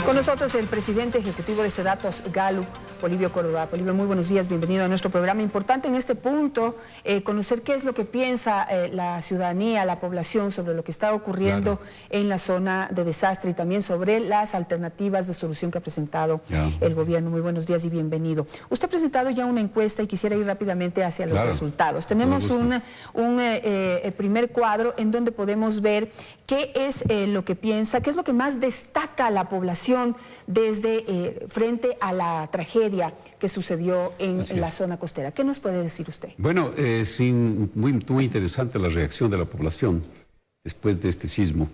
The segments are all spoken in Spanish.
Con nosotros el presidente ejecutivo de Sedatos Gallup, Polibio Córdoba. Polibio, muy buenos días, bienvenido a nuestro programa. Importante en este punto conocer qué es lo que piensa la ciudadanía, la población sobre lo que está ocurriendo en la zona de desastre y también sobre las alternativas de solución que ha presentado el gobierno. Muy buenos días y bienvenido. Usted ha presentado ya una encuesta y quisiera ir rápidamente hacia los resultados. Tenemos un primer cuadro en donde podemos ver qué es lo que piensa, qué es lo que más destaca la población desde frente a la tragedia que sucedió en la zona costera. ¿Qué nos puede decir usted? Bueno, muy interesante la reacción de la población después de este sismo,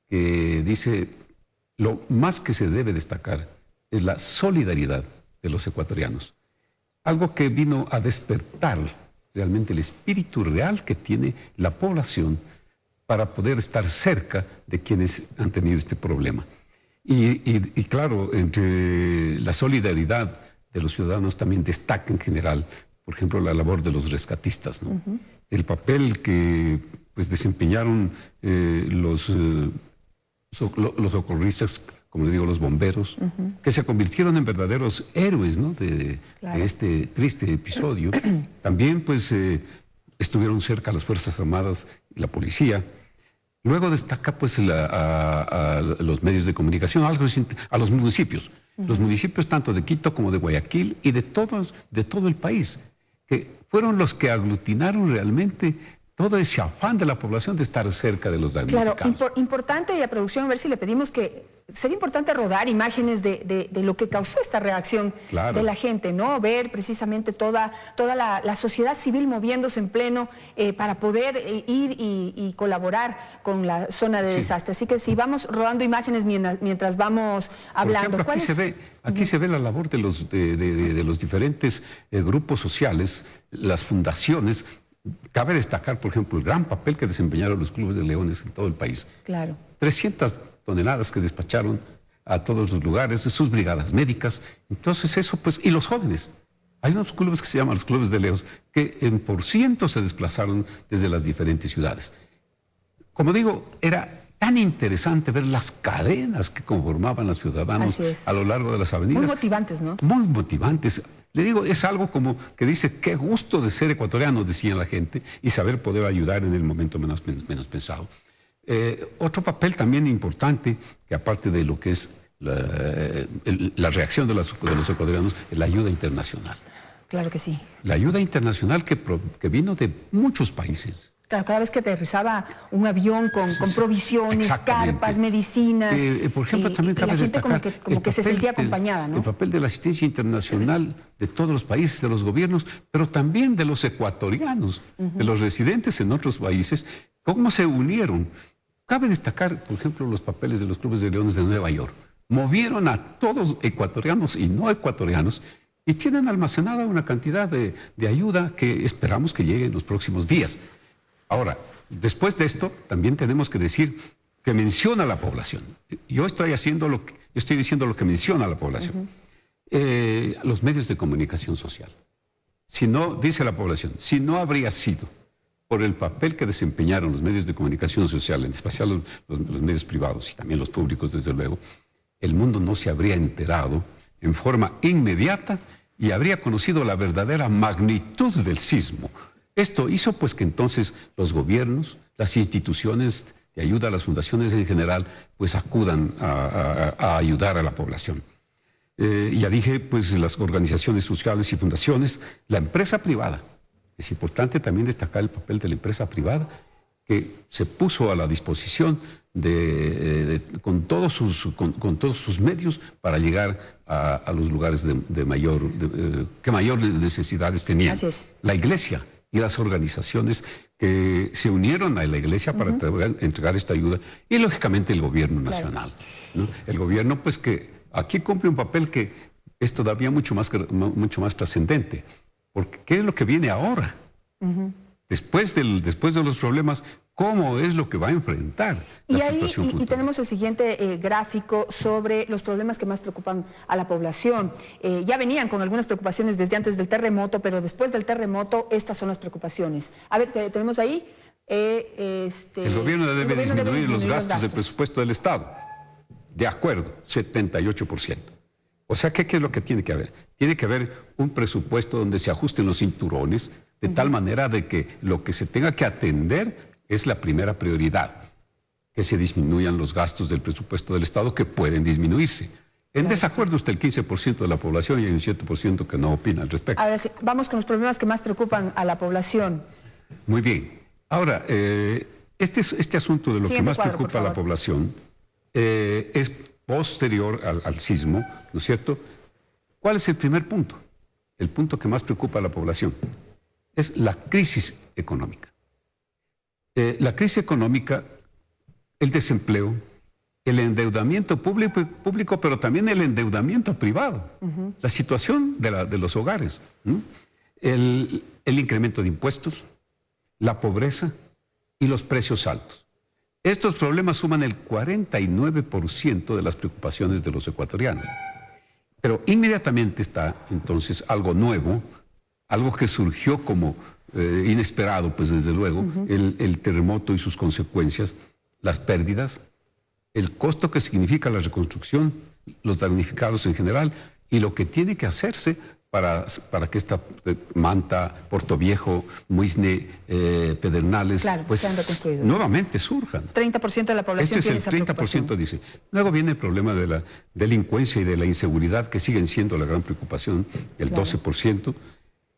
que dice lo más que se debe destacar es la solidaridad de los ecuatorianos. Algo que vino a despertar realmente el espíritu real que tiene la población para poder estar cerca de quienes han tenido este problema. Y claro, entre la solidaridad de los ciudadanos también destaca en general, por ejemplo, la labor de los rescatistas, ¿no? El papel que pues desempeñaron los socorristas, como le digo, los bomberos, que se convirtieron en verdaderos héroes, ¿no? de este triste episodio. También pues estuvieron cerca las Fuerzas Armadas y la policía. Luego destaca pues a los medios de comunicación, a los municipios. Los municipios tanto de Quito como de Guayaquil y de todo el país, que fueron los que aglutinaron realmente todo ese afán de la población de estar cerca de los damnificados. Claro, importante, y a producción a ver si le pedimos que sería importante rodar imágenes de lo que causó esta reacción de la gente, ¿no? Ver precisamente toda la sociedad civil moviéndose en pleno para poder ir y colaborar con la zona de desastre. Así que si vamos rodando imágenes mientras vamos hablando. Por ejemplo, aquí se ve la labor de los diferentes grupos sociales, las fundaciones. Cabe destacar, por ejemplo, el gran papel que desempeñaron los clubes de leones en todo el país. 300 toneladas que despacharon a todos los lugares, de sus brigadas médicas. Entonces eso, pues, y los jóvenes. Hay unos clubes que se llaman los clubes de leones que en por ciento se desplazaron desde las diferentes ciudades. Como digo, era tan interesante ver las cadenas que conformaban los ciudadanos a lo largo de las avenidas. Muy motivantes, ¿no? Muy motivantes. Le digo, es algo como que dice, qué gusto de ser ecuatoriano, decía la gente, y saber poder ayudar en el momento menos pensado. Otro papel también importante, que aparte de lo que es la reacción de los ecuatorianos, es la ayuda internacional. Claro que sí. La ayuda internacional que vino de muchos países. Claro, cada vez que aterrizaba un avión con provisiones, carpas, medicinas, por ejemplo, también cabe la gente destacar como que se sentía acompañada, ¿no? El papel de la asistencia internacional de todos los países, de los gobiernos, pero también de los ecuatorianos, de los residentes en otros países, cómo se unieron. Cabe destacar, por ejemplo, los papeles de los clubes de leones de Nueva York. Movieron a todos ecuatorianos y no ecuatorianos y tienen almacenada una cantidad de ayuda que esperamos que llegue en los próximos días. Ahora, después de esto, también tenemos que decir que menciona a la población. Yo estoy diciendo lo que menciona a la población. Los medios de comunicación social. Si no, dice la población, si no habría sido por el papel que desempeñaron los medios de comunicación social, en especial los medios privados y también los públicos, desde luego, el mundo no se habría enterado en forma inmediata y habría conocido la verdadera magnitud del sismo. Esto hizo pues que entonces los gobiernos, las instituciones de ayuda, las fundaciones en general, pues acudan a ayudar a la población. Ya dije, pues las organizaciones sociales y fundaciones, la empresa privada. Es importante también destacar el papel de la empresa privada que se puso a la disposición con todos sus medios para llegar a los lugares que mayor necesidades tenían. Así es. La iglesia y las organizaciones que se unieron a la iglesia para entregar esta ayuda y lógicamente el gobierno nacional, ¿no? El gobierno pues que aquí cumple un papel que es todavía mucho más trascendente, porque ¿qué es lo que viene ahora? Después de los problemas, ¿cómo es lo que va a enfrentar la situación futura? Y tenemos el siguiente gráfico sobre los problemas que más preocupan a la población. Ya venían con algunas preocupaciones desde antes del terremoto, pero después del terremoto estas son las preocupaciones. A ver, tenemos ahí. El gobierno debe disminuir los gastos del presupuesto del Estado. De acuerdo, 78%. O sea, ¿qué es lo que tiene que haber? Tiene que haber un presupuesto donde se ajusten los cinturones, de tal manera de que lo que se tenga que atender es la primera prioridad, que se disminuyan los gastos del presupuesto del Estado, que pueden disminuirse. En desacuerdo está el 15% de la población y hay un 7% que no opina al respecto. Ahora sí, vamos con los problemas que más preocupan a la población. Muy bien. Ahora, este asunto de lo que más preocupa a la población es posterior al sismo, ¿no es cierto? ¿Cuál es el primer punto? El punto que más preocupa a la población es la crisis económica. La crisis económica, el desempleo, el endeudamiento público, pero también el endeudamiento privado, la situación de los hogares, ¿no? El incremento de impuestos, la pobreza y los precios altos. Estos problemas suman el 49% de las preocupaciones de los ecuatorianos. Pero inmediatamente está entonces algo nuevo, algo que surgió como inesperado, pues desde luego, el terremoto y sus consecuencias, las pérdidas, el costo que significa la reconstrucción, los damnificados en general y lo que tiene que hacerse para que esta Manta, Portoviejo, Muisne, Pedernales, claro, pues nuevamente surjan. 30% de la población tiene esa preocupación. 30% dice. Luego viene el problema de la delincuencia y de la inseguridad, que siguen siendo la gran preocupación, el 12%.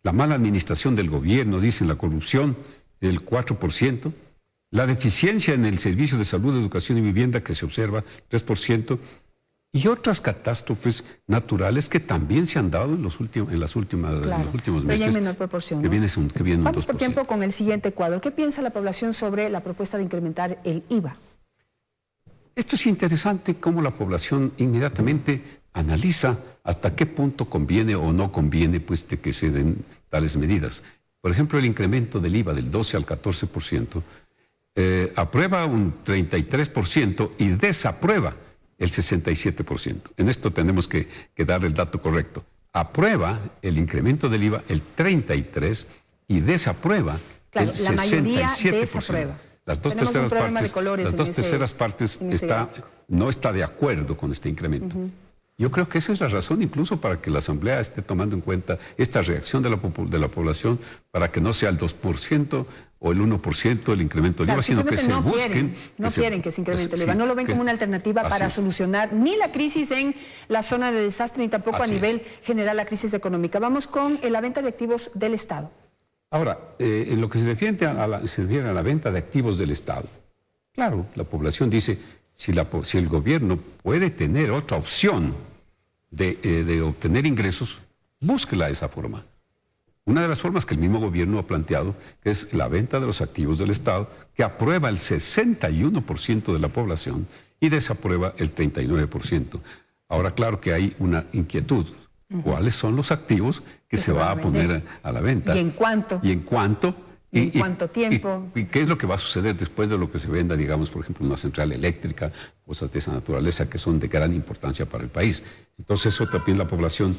La mala administración del gobierno, dicen, la corrupción, el 4%. La deficiencia en el servicio de salud, educación y vivienda, que se observa, 3%. Y otras catástrofes naturales que también se han dado en los últimos meses. Pero ya en menor proporción, ¿no? Que vienen Vamos por tiempo con el siguiente cuadro. ¿Qué piensa la población sobre la propuesta de incrementar el IVA? Esto es interesante, cómo la población inmediatamente analiza hasta qué punto conviene o no conviene pues, de que se den tales medidas. Por ejemplo, el incremento del IVA del 12 al 14%, aprueba un 33% y desaprueba el 67%. En esto tenemos que dar el dato correcto. Aprueba el incremento del IVA el 33% y desaprueba el 67%. La mayoría desaprueba. Las dos terceras partes no está de acuerdo con este incremento. Yo creo que esa es la razón incluso para que la Asamblea esté tomando en cuenta esta reacción de la población para que no sea el 2% o el 1% el incremento del IVA, sino que se busquen... No quieren que se incremente el IVA, no lo ven como una alternativa para solucionar ni la crisis en la zona de desastre ni tampoco a nivel general la crisis económica. Vamos con la venta de activos del Estado. Ahora, en lo que se refiere a la venta de activos del Estado, claro, la población dice, si el gobierno puede tener otra opción de obtener ingresos, búsquela de esa forma. Una de las formas que el mismo gobierno ha planteado, que es la venta de los activos del Estado, que aprueba el 61% de la población y desaprueba el 39%. Ahora, claro que hay una inquietud. ¿Cuáles son los activos que se va a poner a la venta? ¿Y en cuánto? ¿Y en cuánto? ¿Y en cuánto tiempo? ¿Y qué es lo que va a suceder después de lo que se venda, digamos, por ejemplo, una central eléctrica, cosas de esa naturaleza que son de gran importancia para el país? Entonces, eso también la población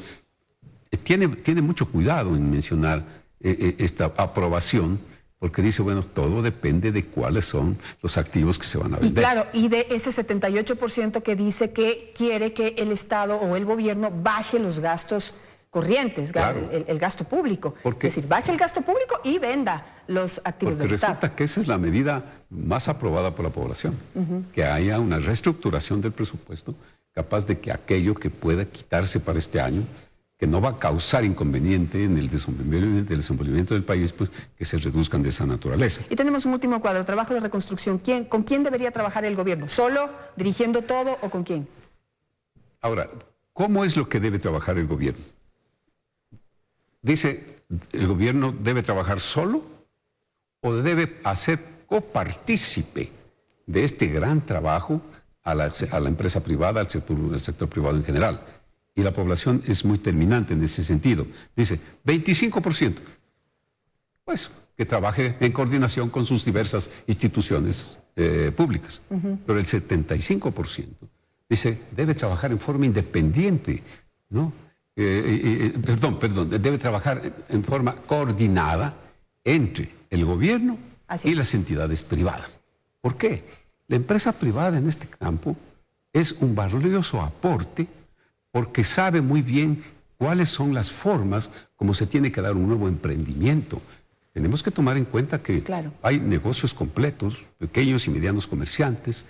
tiene mucho cuidado en mencionar esta aprobación, porque dice, bueno, todo depende de cuáles son los activos que se van a vender. Y claro, y de ese 78% que dice que quiere que el Estado o el gobierno baje los gastos corrientes, claro, el gasto público. Es decir, baje el gasto público y venda los activos del Estado. Resulta que esa es la medida más aprobada por la población, que haya una reestructuración del presupuesto capaz de que aquello que pueda quitarse para este año, que no va a causar inconveniente en el desenvolvimiento del país, pues que se reduzcan de esa naturaleza. Y tenemos un último cuadro, trabajo de reconstrucción. ¿Con quién debería trabajar el gobierno? ¿Solo, dirigiendo todo o con quién? Ahora, ¿cómo es lo que debe trabajar el gobierno? Dice, ¿el gobierno debe trabajar solo o debe hacer copartícipe de este gran trabajo a la empresa privada, al sector privado en general? Y la población es muy terminante en ese sentido. Dice, 25%. Pues que trabaje en coordinación con sus diversas instituciones públicas. Pero el 75% dice, debe trabajar en forma independiente, ¿no? Debe trabajar en forma coordinada entre el gobierno y las entidades privadas. ¿Por qué? La empresa privada en este campo es un valioso aporte porque sabe muy bien cuáles son las formas como se tiene que dar un nuevo emprendimiento. Tenemos que tomar en cuenta que hay negocios completos, pequeños y medianos comerciantes,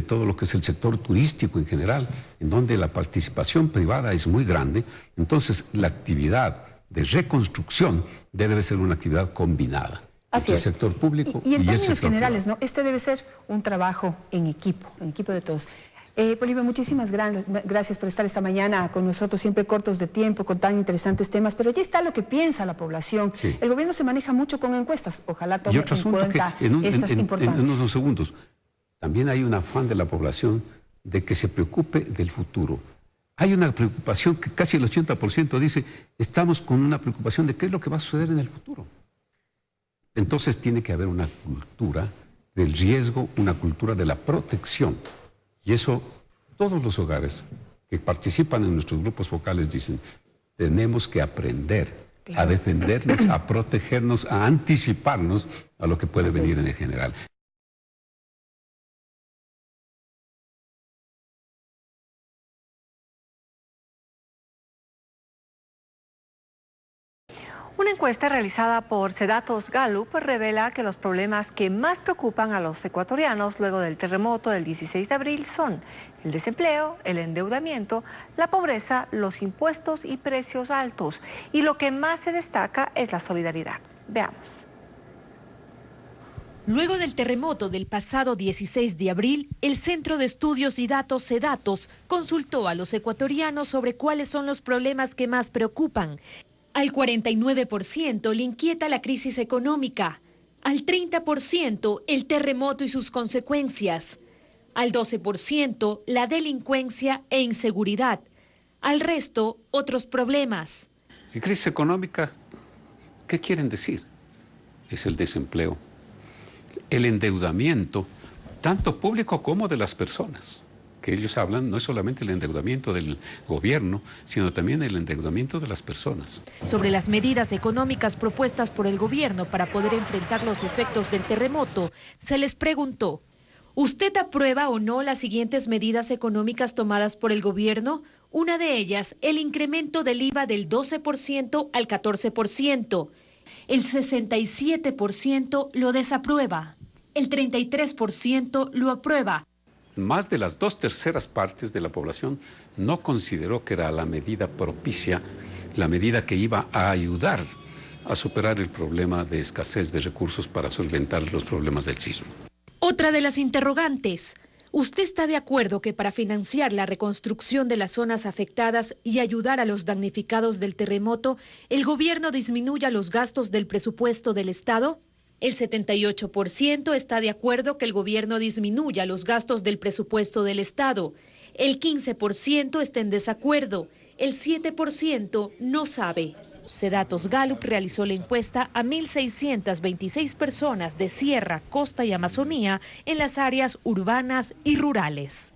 todo lo que es el sector turístico en general, en donde la participación privada es muy grande. Entonces, la actividad de reconstrucción debe ser una actividad combinada entre el sector público y el sector privado. Y en términos generales, ¿no? Este debe ser un trabajo en equipo de todos. Polibio, muchísimas gracias por estar esta mañana con nosotros, siempre cortos de tiempo, con tan interesantes temas, pero ya está lo que piensa la población. Sí. El gobierno se maneja mucho con encuestas, ojalá tome en cuenta estas importantes. En unos segundos, también hay un afán de la población de que se preocupe del futuro. Hay una preocupación que casi el 80% dice, estamos con una preocupación de qué es lo que va a suceder en el futuro. Entonces tiene que haber una cultura del riesgo, una cultura de la protección. Y eso, todos los hogares que participan en nuestros grupos focales dicen, tenemos que aprender a defendernos, a protegernos, a anticiparnos a lo que puede venir en el general. Una encuesta realizada por Cedatos Gallup revela que los problemas que más preocupan a los ecuatorianos luego del terremoto del 16 de abril son el desempleo, el endeudamiento, la pobreza, los impuestos y precios altos. Y lo que más se destaca es la solidaridad. Veamos. Luego del terremoto del pasado 16 de abril, el Centro de Estudios y Datos Cedatos consultó a los ecuatorianos sobre cuáles son los problemas que más preocupan. Al 49% le inquieta la crisis económica, al 30% el terremoto y sus consecuencias, al 12% la delincuencia e inseguridad, al resto otros problemas. ¿Y crisis económica? ¿Qué quieren decir? Es el desempleo, el endeudamiento, tanto público como de las personas. Que ellos hablan no es solamente el endeudamiento del gobierno, sino también el endeudamiento de las personas. Sobre las medidas económicas propuestas por el gobierno para poder enfrentar los efectos del terremoto, se les preguntó, ¿usted aprueba o no las siguientes medidas económicas tomadas por el gobierno? Una de ellas, el incremento del IVA del 12% al 14%. El 67% lo desaprueba. El 33% lo aprueba. Más de las 2/3 partes de la población no consideró que era la medida propicia, la medida que iba a ayudar a superar el problema de escasez de recursos para solventar los problemas del sismo. Otra de las interrogantes. ¿Usted está de acuerdo que para financiar la reconstrucción de las zonas afectadas y ayudar a los damnificados del terremoto, el gobierno disminuya los gastos del presupuesto del Estado? El 78% está de acuerdo que el gobierno disminuya los gastos del presupuesto del Estado. El 15% está en desacuerdo. El 7% no sabe. Cedatos Gallup realizó la encuesta a 1.626 personas de Sierra, Costa y Amazonía en las áreas urbanas y rurales.